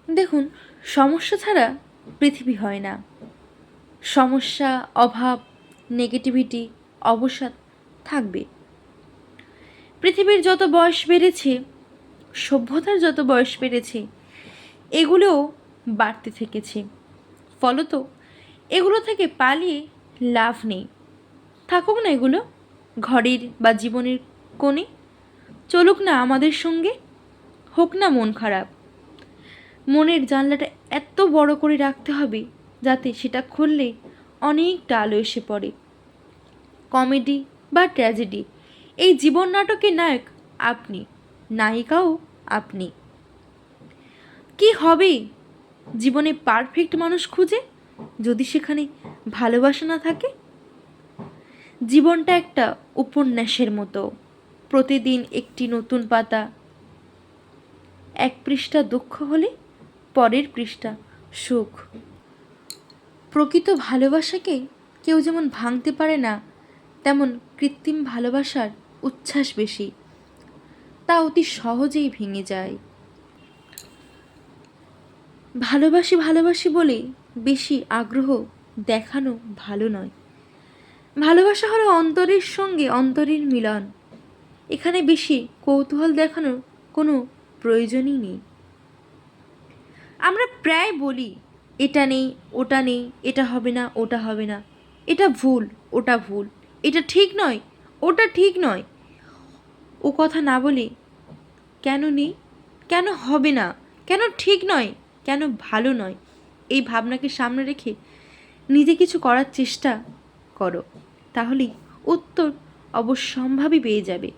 দেখুন, সমস্যা ছাড়া পৃথিবী হয় না। সমস্যা, অভাব, নেগেটিভিটি, অবসাদ থাকবে। পৃথিবীর যত বয়স বেড়েছে, সভ্যতার যত বয়স বেড়েছে, এগুলোও বাড়তে থেকেছে। ফলত এগুলো থেকে পালিয়ে লাভ নেই। থাকুক না এগুলো ঘরের বা জীবনের কোণে, চলুক না আমাদের সঙ্গে। হোক না মন খারাপ, মনের জানলাটা এত বড় করে রাখতে হবে যাতে সেটা খুললে অনেকটা আলো এসে পড়ে। কমেডি বা ট্র্যাজেডি, এই জীবন নাটকের নায়ক আপনি, নায়িকাও আপনি। কি হবে জীবনে পারফেক্ট মানুষ খুঁজে যদি সেখানে ভালোবাসা না থাকে? জীবনটা একটা উপন্যাসের মতো, প্রতিদিন একটি নতুন পাতা। এক পৃষ্ঠা দুঃখ হলে পরের পৃষ্ঠা সুখ। প্রকৃত ভালোবাসাকে কেউ যেমন ভাঙতে পারে না, তেমন কৃত্রিম ভালোবাসার উচ্ছ্বাস বেশি, তা অতি সহজেই ভেঙে যায়। ভালোবাসি ভালোবাসি বলে বেশি আগ্রহ দেখানো ভালো নয়। ভালোবাসা হলো অন্তরের সঙ্গে অন্তরের মিলন। এখানে বেশি কৌতূহল দেখানোর কোনো প্রয়োজনই নেই। আমরা প্রায় বলি এটা নেই, ওটা নেই, এটা হবে না, ওটা হবে না, এটা ভুল, ওটা ভুল, এটা ঠিক নয়, ওটা ঠিক নয়। ও কথা না বলে কেন নেই, কেন হবে না, কেন ঠিক নয়, কেন ভালো নয়, এই ভাবনাকে সামনে রেখে নিজে কিছু করার চেষ্টা করো, তাহলেই উত্তর অবশ্যম্ভাবী পেয়ে যাবে।